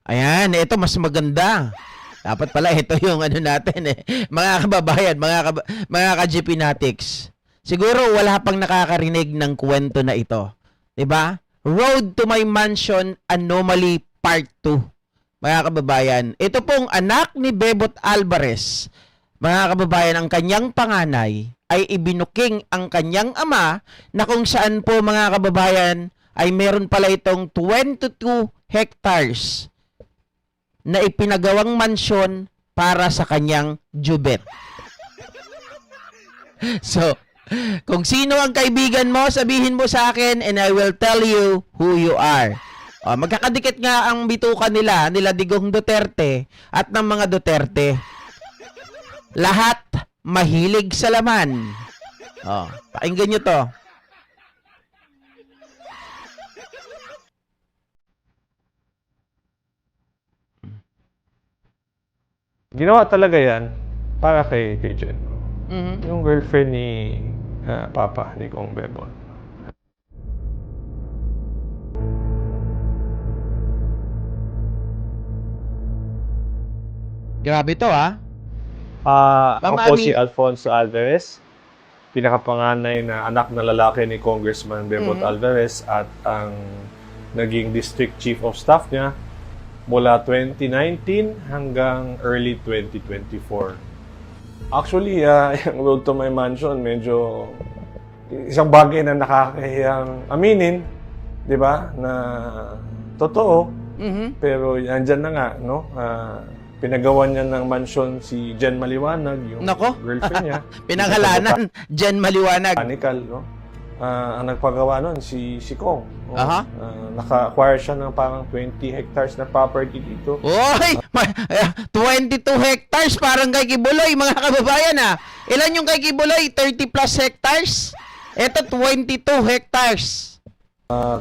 Ayan, ito mas maganda. Dapat pala ito yung ano natin eh. Mga kababayan, mga ka-GPnatics. Siguro wala pang nakakarinig ng kwento na ito. 'Di ba? Road to My Mansion Anomaly Part 2. Mga kababayan, ito pong anak ni Bebot Alvarez. Mga kababayan, ang kanyang panganay ay ibinuking ang kanyang ama na kung saan po mga kababayan ay meron pala itong 22 hectares na ipinagawang mansyon para sa kanyang jubet. So, kung sino ang kaibigan mo, sabihin mo sa akin and I will tell you who you are. Magkakadikit nga ang bituka nila Digong Duterte at ng mga Duterte. Lahat mahilig sa laman. Pakinggan nyo to. Ginawa talaga yan para kay Jen. Mhm. Yung girlfriend ni Papa, ni Kong Bebon. Grabe to Ako po Mami. si Alfonso Alvarez, pinakapanganay na anak na lalaki ni Congressman Bebot Alvarez at ang naging District Chief of Staff niya mula 2019 hanggang early 2024. Actually, yung Road to My Mansion, medyo isang bagay na nakakahiyang aminin, di ba? Na totoo, pero andyan na nga, no? Pinagawa niya ng mansion si Jen Maliwanag, yung Nako. girlfriend niya. Pinangalanan, Jen Maliwanag. Botanical, no? Ang nagpagawa nun, si Kong. No? Aha. Naka-acquire siya ng parang 20 hectares na property dito. Oy! 22 hectares parang kay Kibuloy, mga kababayan Ilan yung kay Kibuloy? 30 plus hectares? Ito 22 hectares.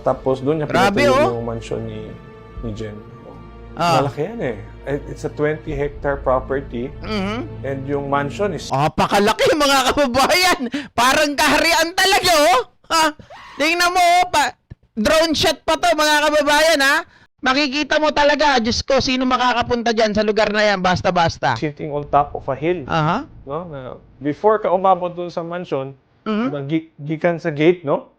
Tapos doon niya Grabe, pinatuloy yung mansion ni Jen. Malaki yan eh. It's a 20-hectare property and yung mansion is Pakalaki mga kababayan. Parang kaharian talaga Tingnan mo drone shot pa to mga kababayan Makikita mo talaga, Diyos ko, sino makakapunta dyan sa lugar na yan, basta-basta. sitting on top of a hill. Aha. No? Before ka umabot doon sa mansion, gikan sa gate, no?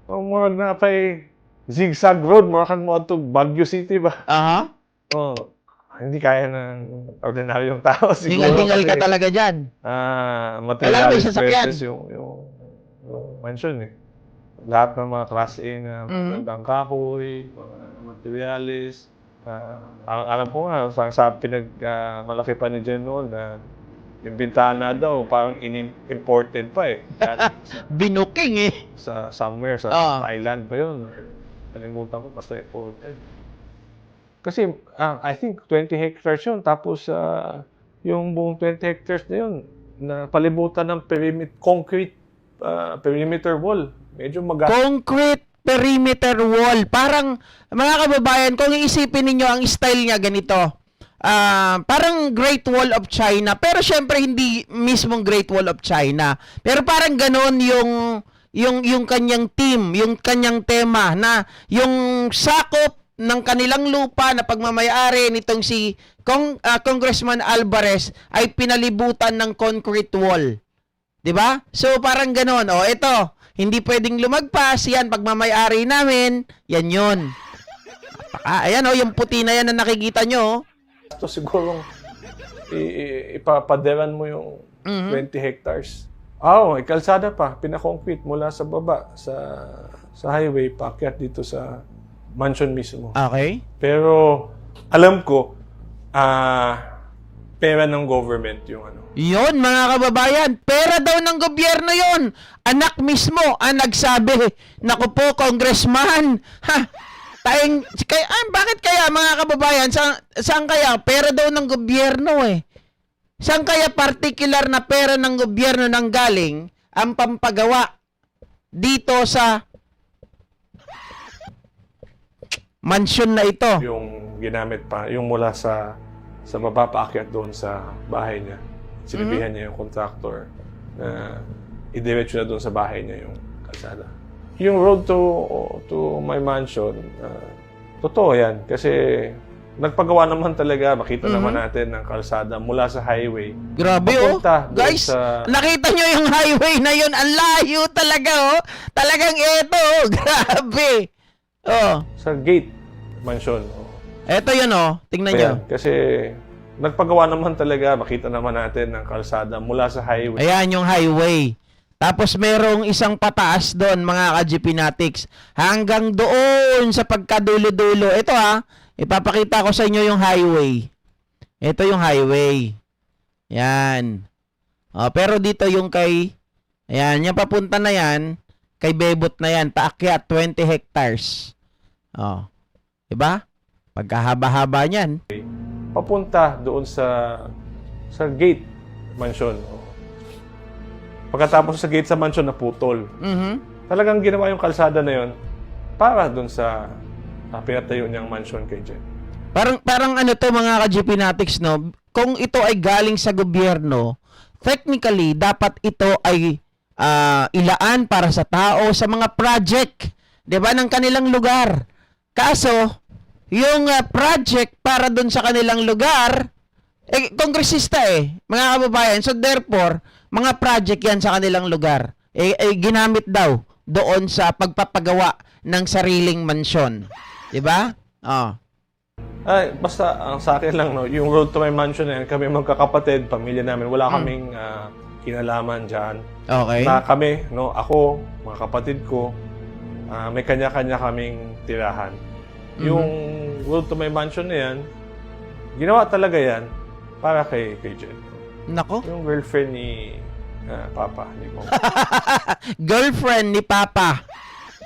Murag na pa'y zigzag road, murag kang mo to Baguio City ba? Aha. Hindi kaya ng ordinaryong tao siguro. Hingal-hingal ka talaga dyan. Kailangan may Materialis sasakyan. versus yung mansion eh. Lahat ng mga class A na magandang kahoy, mga materialis. Alam ko nga, sa malaki pa ni Jen noon na yung bintana daw, parang imported pa eh. Binuking Sa somewhere, sa Thailand pa yun. Kalimutan ko, basta imported. Kasi, I think 20 hectares yun. Tapos, yung buong 20 hectares na yun, na palibutan ng concrete perimeter wall. Medyo concrete perimeter wall. Parang, mga kababayan, kung iisipin ninyo ang style niya ganito, parang Great Wall of China. Pero syempre, hindi mismong Great Wall of China. Pero parang ganon yung kanyang team, yung kanyang tema na yung sakop ng kanilang lupa na pagmamayari nitong si Congressman Alvarez ay pinalibutan ng concrete wall. 'Di ba? So parang ganoon. Ito, hindi pwedeng lumagpas, yan pagmamayari namin, yan 'yon. Ayan yung puti na yan na nakikita nyo. Ito siguro ipapaderan mo yung 20 hectares. Kalsada pa, pinakoncrete mula sa baba sa highway paakyat dito sa mansion mismo. Okay. Pero alam ko pera ng government yung ano. Yun, mga kababayan, pera daw ng gobyerno yon. Anak mismo ang nagsabi, naku po, congressman, bakit kaya mga kababayan, saan kaya? Pera daw ng gobyerno Saan kaya particular na pera ng gobyerno nang galing ang pampagawa dito sa mansion na ito? Yung ginamit pa, yung mula sa baba paakyat doon sa bahay niya. Sinabihan niya yung contractor na idiretso na doon sa bahay niya yung kalsada. Yung road to my mansion, totoo yan. Kasi nagpagawa naman talaga, makita naman natin ng kalsada mula sa highway. Grabe Papunta doon Guys, sa- nakita nyo yung highway na yun. Ang layo talaga Talagang eto Grabe. Sa gate mansion. Eto yun Tingnan nyo. Ayan, kasi nagpagawa naman talaga, makita naman natin ng kalsada mula sa highway. Ayan yung highway. Tapos merong isang pataas doon mga ka-GPnatics. Hanggang doon sa pagkadulo-dulo. Ito ipapakita ko sa inyo yung highway. Ito yung highway. Yan. Pero dito yung kay, ayan, yung papunta na yan, kay Bebot na yan, paakyat 20 hectares. Diba? Pagkahaba-haba niyan. Papunta doon sa gate mansion. Pagkatapos sa gate sa mansion naputol. Talagang ginawa yung kalsada na yon para doon sa pinatayo niyang mansion kay Jen. Parang ano to mga ka-GPnatics, no? Kung ito ay galing sa gobyerno, technically, dapat ito ay ilaan para sa tao, sa mga project, 'di ba, ng kanilang lugar. Kaso, yung project para doon sa kanilang lugar, kongresista mga kababayan. So therefore, mga project yan sa kanilang lugar. Ginamit daw doon sa pagpapagawa ng sariling mansyon. 'Di ba? Ay, basta ang sa akin lang, no, yung road to my mansion na yan, kami magkakapatid, pamilya namin, wala kaming kinalaman dyan. Okay. Na kami, no, ako, mga kapatid ko, may kanya-kanya kaming tirahan. Yung road to my mansion na yan, ginawa talaga yan para kay Jen. Nako. Yung girlfriend ni Papa. Ni Kong. Girlfriend ni Papa.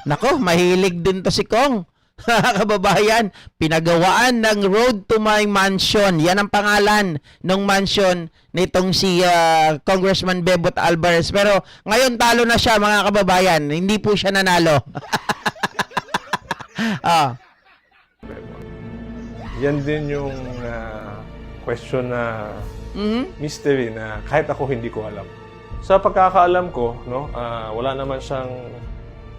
Nako, mahilig din to si Kong. Kababayan, pinagawaan ng Road to My Mansion. Yan ang pangalan ng mansion nitong si Congressman Bebot Alvarez. Pero ngayon talo na siya mga kababayan. Hindi po siya nanalo. Yan din yung question na mystery na kahit ako hindi ko alam. Sa pagkakaalam ko, no, wala naman siyang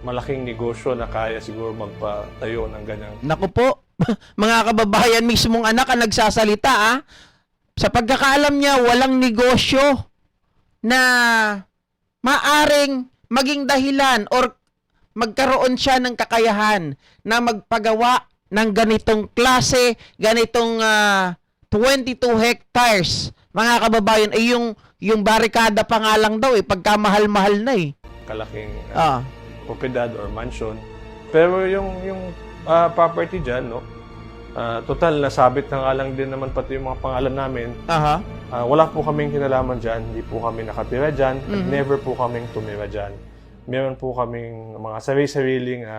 malaking negosyo na kaya siguro magpatayo ng ganyang. Naku po, mga kababayan, mismong anak ang nagsasalita Sa pagkakaalam niya, walang negosyo na maaring maging dahilan or magkaroon siya ng kakayahan na magpagawa ng ganitong klase, ganitong 22 hectares. Mga kababayan, ay yung barikada pa nga lang daw pagkamahal-mahal na Kalaking propiedad or mansion. Pero yung property dyan, no, total nasabit na nga lang din naman pati yung mga pangalan namin. Wala po kaming kinalaman dyan, hindi po kami nakatira dyan, at never po kaming tumira dyan. Meron po kaming mga sarili-sariling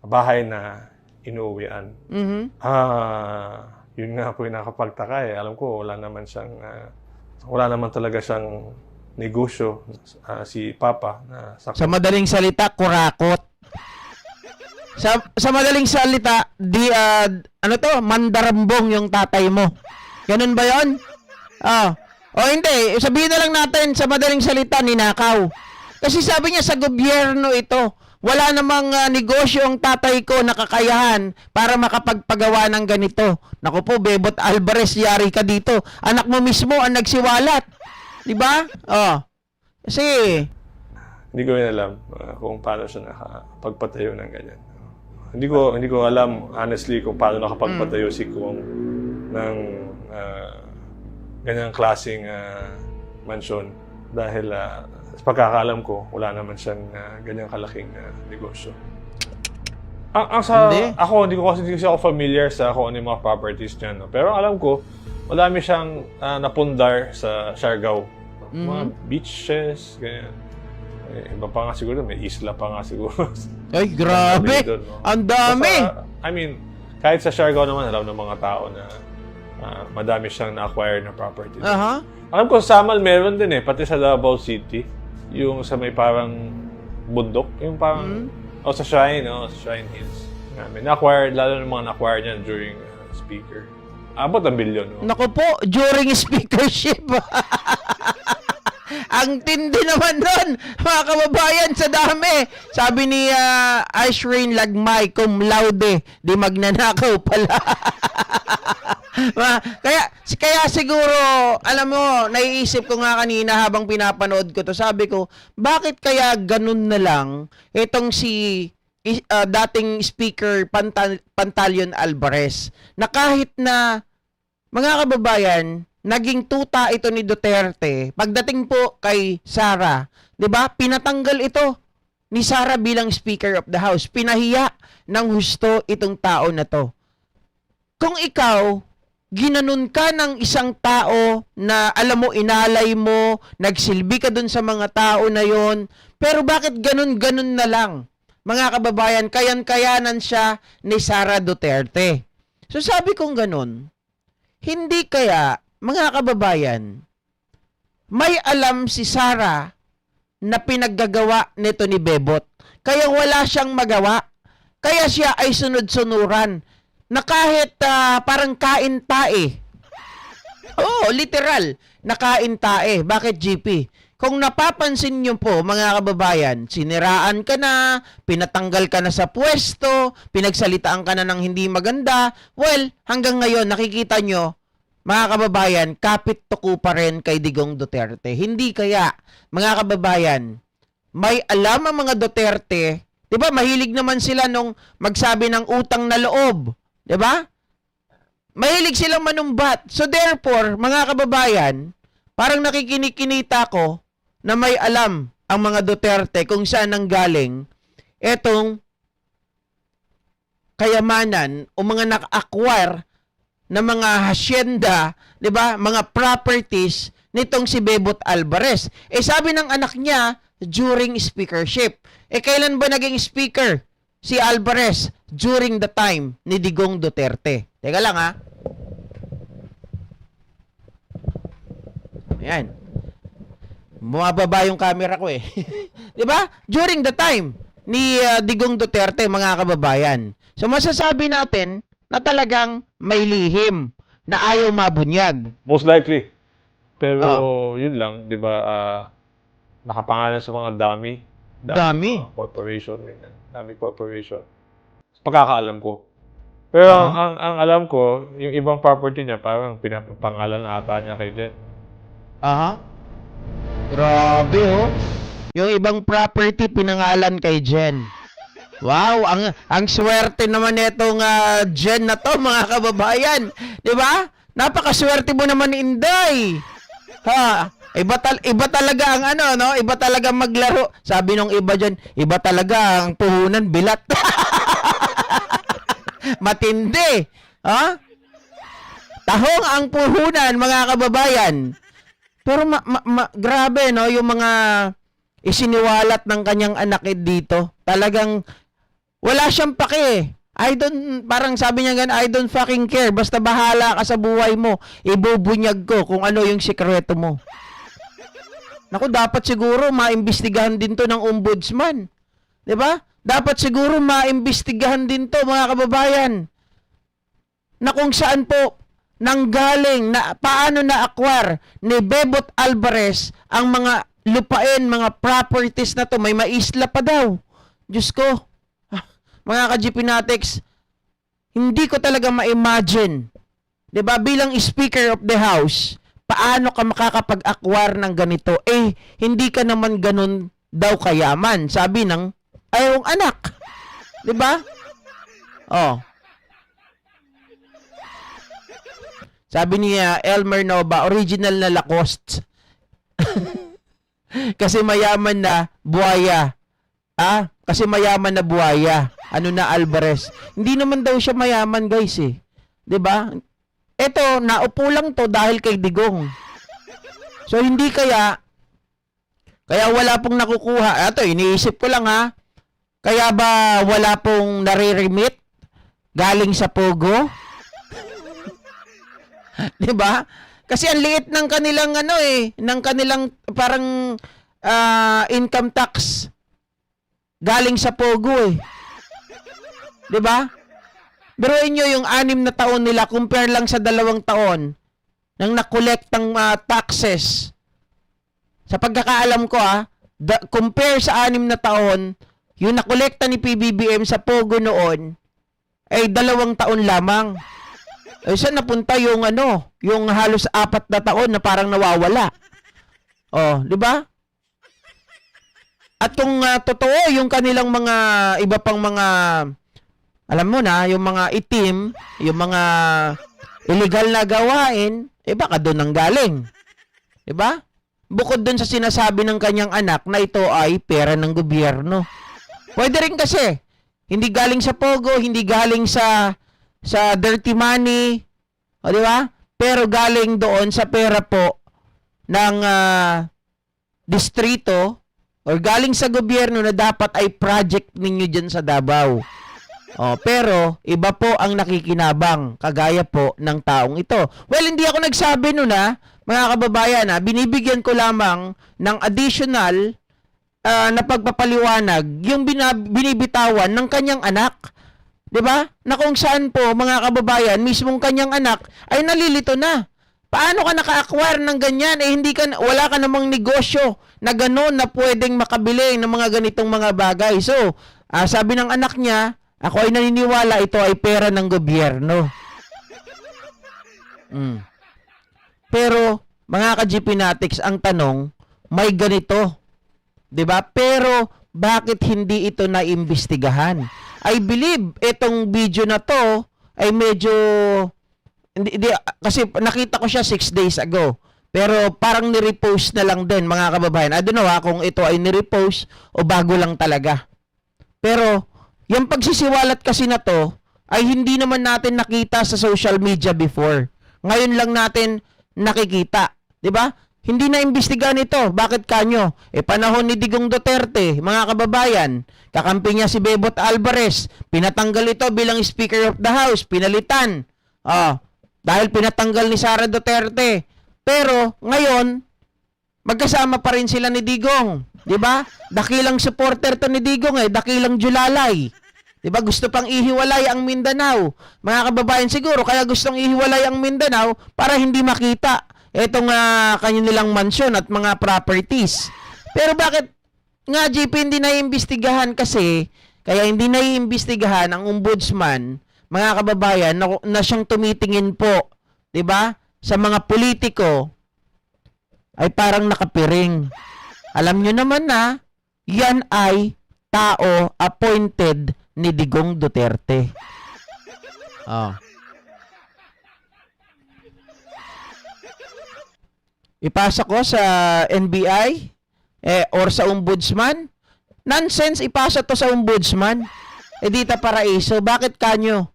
bahay na inuuwian. Yun nga po yung nakapagtaka Alam ko, wala naman talaga siyang negosyo si Papa. Sa madaling salita, kurakot. Sa madaling salita, mandarambong yung tatay mo. Ganun ba yun? O hindi, sabihin na lang natin sa madaling salita, ninakaw. Kasi sabi niya sa gobyerno ito, wala namang negosyo ang tatay ko na kakayahan para makapagpagawa ng ganito. Naku po, Bebot Alvarez, yari ka dito. Anak mo mismo ang nagsiwalat. Diba? Kasi hindi ko rin alam kung paano siya nakapagpatayo ng ganyan. Hindi ko alam, honestly, kung paano nakapagpatayo si Kong ng ganyang klaseng mansyon. Dahil sa pagkakaalam ko, wala naman siyang ganyang kalaking negosyo. Hindi ko kasi ako familiar sa kung ano yung mga properties niya. No? Pero alam ko, madami siyang napundar sa Siargao. Mga beaches, ganyan. Iba pa nga siguro, may isla pa nga siguro. Ay, grabe! Ang dami! Kahit sa Siargao naman, alam ng mga tao na madami siyang na-acquire na property. Alam ko, sa Samal meron din pati sa Davao City. Yung sa may parang bundok, yung parang, sa Shrine, sa Shrine Hills. May na-acquire, lalo ng mga na-acquire niyan during speaker. Abot ang bilyon. No? Naku po, during speakership. Ang tindi naman doon, mga kababayan, sa dami. Sabi ni Ashrain Lagmay, cum laude, di magnanakaw pala. Kaya siguro, alam mo, naiisip ko nga kanina habang pinapanood ko to, sabi ko, bakit kaya ganun na lang itong si dating speaker Pantaleon Alvarez, na kahit na, mga kababayan, naging tuta ito ni Duterte, pagdating po kay Sara, 'di ba? Pinatanggal ito ni Sara bilang Speaker of the House. Pinahiya ng husto itong tao na to. Kung ikaw, ginanon ka ng isang tao na alam mo, inalay mo, nagsilbi ka dun sa mga tao na yon, pero bakit ganun-ganun na lang? Mga kababayan, kayan-kayanan siya ni Sara Duterte. So sabi kong ganun, hindi kaya, mga kababayan, may alam si Sara na pinaggagawa nito ni Bebot. Kaya wala siyang magawa. Kaya siya ay sunod-sunuran na kahit parang kain-tae. Oo, literal, nakain-tae. Bakit, GP? Kung napapansin niyo po, mga kababayan, siniraan ka na, pinatanggal ka na sa pwesto, pinagsalitaan ka na ng hindi maganda, well, hanggang ngayon, nakikita nyo, mga kababayan, kapit tuko pa rin kay Digong Duterte. Hindi kaya, mga kababayan, may alam ang mga Duterte, 'di ba? Mahilig naman sila nung magsabi ng utang na loob, 'di ba? Mahilig silang manumbat. So therefore, mga kababayan, parang nakikinig-kinita ko na may alam ang mga Duterte kung saan nanggaling etong kayamanan o mga naka-acquire na mga hacienda, 'di ba? Mga properties nitong si Bebot Alvarez. Sabi ng anak niya during speakership. Kailan ba naging speaker si Alvarez? During the time ni Digong Duterte. Teka lang ha. Ayan. Bumababa yung camera ko 'Di ba? During the time ni Digong Duterte, mga kababayan. So masasabi natin na talagang may lihim na ayaw mabunyag. Most likely. Pero yun lang, 'di ba? Nakapangalan sa mga Dami. Corporation, dami corporation. Pagkakaalam ko. Pero ang alam ko, yung ibang property niya parang pinapangalan ata niya kay Jen. Aha. Grabe Yung ibang property pinangalan kay Jen. Wow, ang swerte naman nitong Jen na to, mga kababayan. 'Di ba? Napakaswerte mo naman, Inday. Ha, iba talaga ang no? Iba talaga maglaro. Sabi nung iba diyan, iba talaga ang puhunan bilat. Matindi. Ha? Tahong ang puhunan, mga kababayan. Pero grabe, no, yung mga isiniwalat ng kanyang anak dito. Talagang wala siyang pake. Parang sabi niya I don't fucking care. Basta bahala ka sa buhay mo. Ibubunyag ko kung ano yung sikreto mo. Naku, dapat siguro maimbestigahan din to ng ombudsman. 'Di ba? Dapat siguro maimbestigahan din to, mga kababayan. Na kung saan po nanggaling, na paano na-acquire ni Bebot Alvarez ang mga lupain, mga properties na to. May maisla pa daw. Diyos ko. Mga ka-GPnatics, hindi ko talaga ma-imagine, 'di ba, bilang Speaker of the House, paano ka makakapag-acquire ng ganito? Hindi ka naman ganun daw kayaman, sabi ng ayong anak. 'Di ba? Sabi niya, Elmer Nova, original na Lacoste. Kasi mayaman na buhaya. Kasi mayaman na buhaya. Ano na Alvarez? Hindi naman daw siya mayaman, guys 'Di ba? Ito, naupo lang to dahil kay Digong. So hindi kaya wala pong nakukuha. Ito, iniisip ko lang Kaya ba wala pong nare-remit galing sa Pogo? 'Di ba? Kasi ang liit ng kanilang ng kanilang parang income tax galing sa Pogo 'Di ba? Biruin nyo yung 6 na taon nila compare lang sa 2 taon nang nakolektang taxes. Sa pagkakaalam ko compare sa 6 na taon, yung nakolekta ni PBBM sa Pogo noon ay 2 taon lamang. Eh, saan napunta yung yung halos 4 na taon na parang nawawala? Oh, di ba? At kung totoo yung kanilang mga iba pang mga, alam mo na, yung mga itim, yung mga illegal na gawain, baka doon ang galing. Diba? Bukod doon sa sinasabi ng kanyang anak na ito ay pera ng gobyerno. Pwede rin kasi, hindi galing sa pogo, hindi galing sa dirty money, o diba? Pero galing doon sa pera po ng distrito or galing sa gobyerno na dapat ay project ninyo dyan sa Davao. Pero iba po ang nakikinabang, kagaya po ng taong ito. Well, hindi ako nagsabi nun mga kababayan binibigyan ko lamang ng additional na pagpapaliwanag yung binibitawan ng kanyang anak. 'Di ba? Na kung saan po mga kababayan, mismong kanyang anak ay nalilito na. Paano ka naka-acquire ng ganyan? Wala ka namang negosyo na gano'n na pwedeng makabili ng mga ganitong mga bagay. So, sabi ng anak niya, ako ay naniniwala ito ay pera ng gobyerno. Pero, mga ka-GP Natics, ang tanong, may ganito. 'Di ba? Pero, bakit hindi ito naimbestigahan? I believe itong video na to ay medyo hindi, kasi nakita ko siya 6 days ago. Pero parang ni-repost na lang din mga kababayan. I don't know kung ito ay ni-repost o bago lang talaga. Pero yung pagsisiwalat kasi na to ay hindi naman natin nakita sa social media before. Ngayon lang natin nakikita, 'di ba? Hindi na imbestigahan ito. Bakit kanyo? Panahon ni Digong Duterte, mga kababayan, kakampi niya si Bebot Alvarez, pinatanggal ito bilang Speaker of the House, pinalitan. Dahil pinatanggal ni Sara Duterte. Pero ngayon, magkasama pa rin sila ni Digong, 'di ba? Dakilang supporter to ni Digong dakilang Julalay. 'Di ba? Gusto pang ihiwalay ang Mindanao. Mga kababayan, siguro kaya gustong ihiwalay ang Mindanao para hindi makita itong kanilang mansyon at mga properties. Pero bakit nga GP hindi naiimbestigahan kasi? Kaya hindi naiimbestigahan ang ombudsman, mga kababayan, na siyang tumitingin po, 'di ba? Sa mga politiko ay parang nakapiring. Alam nyo naman na yan ay tao appointed ni Digong Duterte. Ipasa ko sa NBI or sa ombudsman. Nonsense, ipasa to sa ombudsman. Edita Paraiso, bakit kanyo?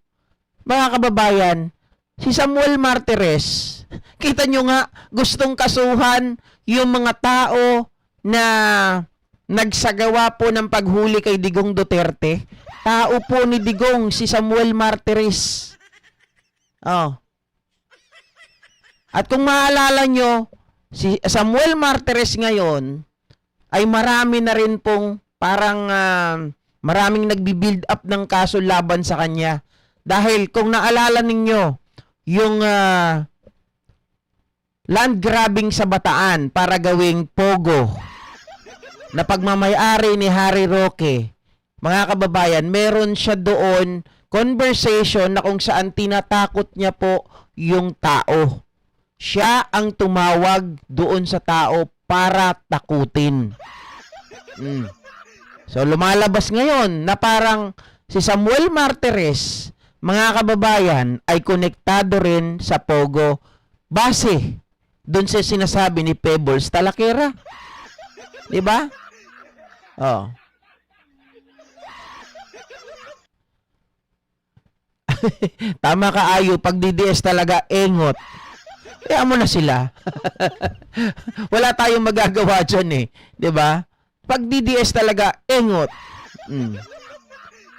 Mga kababayan, si Samuel Martires, kita nyo nga, gustong kasuhan yung mga tao na nagsagawa po ng paghuli kay Digong Duterte. Tao po ni Digong, si Samuel Martires. At kung maalala nyo, si Samuel Martires ngayon ay marami na rin pong parang maraming nagbi-build up ng kaso laban sa kanya. Dahil kung naalala ninyo, yung land grabbing sa Bataan para gawing pogo na pagmamayari ni Harry Roque, mga kababayan, meron siya doon conversation na kung saan tinatakot niya po yung tao. Siya ang tumawag doon sa tao para takutin. So lumalabas ngayon na parang si Samuel Martires, mga kababayan, ay konektado rin sa Pogo base doon sa sinasabi ni Pebbles Talakera. 'Di ba? Tama ka, Ayo, pag DDS talaga engot. Amo na sila. Wala tayong magagawa diyan 'di ba? Pag DDS talaga engot.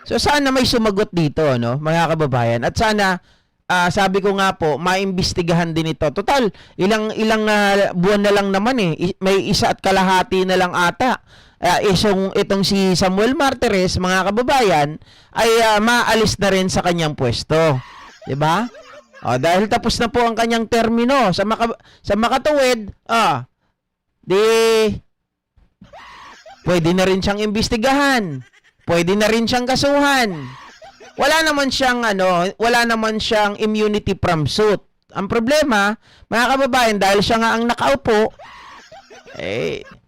So sana may sumagot dito, no, mga kababayan. At sana sabi ko nga po, maimbestigahan din ito. Total, ilang buwan na lang naman may 1.5 na lang ata. Itong si Samuel Martires, mga kababayan, ay maalis na rin sa kanyang pwesto. 'Di ba? Dahil tapos na po ang kanyang termino sa makatuwid, di pwede na rin siyang imbestigahan. Pwede na rin siyang kasuhan. wala naman siyang wala naman siyang immunity from suit. Ang problema, mga kababayan, dahil siya nga ang nakaupo,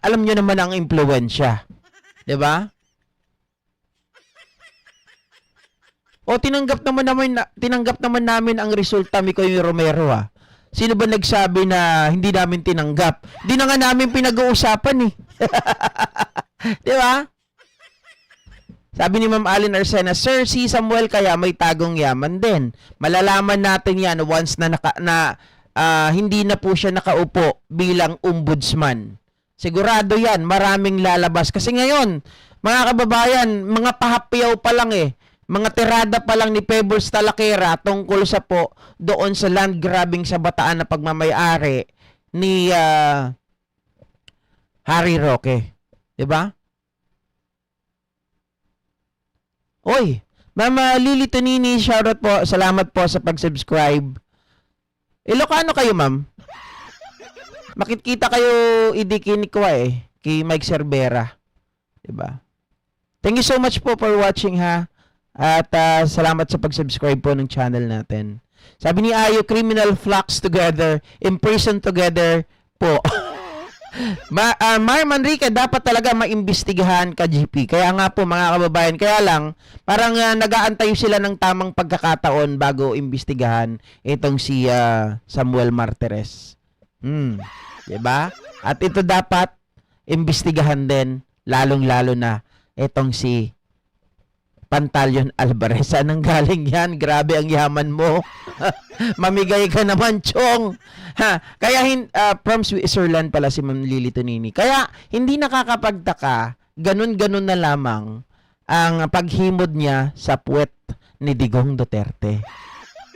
alam niyo naman ang impluwensya. 'Di ba? O tinanggap naman namin ang resulta, Mikoy Romero ah. Sino ba nagsabi na hindi namin tinanggap? Hindi na nga namin pinag-uusapan eh. 'Di ba? Sabi ni Ma'am Allen Arsena, Sir, si Samuel kaya may tagong yaman din. Malalaman natin yan once na, hindi na po siya nakaupo bilang ombudsman. Sigurado yan, maraming lalabas. Kasi ngayon, mga kababayan, mga pahapyaw pa lang mga tirada pa lang ni Pebbles Talakera tungkol sa doon sa land grabbing sa Bataan na pagmamayari ni Harry Roque. 'Di ba? Oy, Mama Lily Tonini, shoutout po. Salamat po sa pag-subscribe. Ilocano kayo, ma'am? Makikita kayo idikin ko kay Mike Cervera. 'Di ba? Thank you so much po for watching ha. At salamat sa pag-subscribe po ng channel natin. Sabi ni Ayo, criminal flocks together, imprisoned together po. Mar Manrique, dapat talaga maimbestigahan ka, GP. Kaya nga po, mga kababayan, kaya lang, parang nag-aantay sila ng tamang pagkakataon bago imbestigahan itong si Samuel Martires. Diba? At ito dapat imbestigahan din, lalong-lalo na itong si Pantaleon Alvarez. Saan ang galing yan? Grabe ang yaman mo. Mamigay ka naman, Chong. Kaya from Switzerland pala si Ma'am Lily Tonini. Kaya hindi nakakapagtaka, ganun-ganun na lamang ang paghimod niya sa puwet ni Digong Duterte.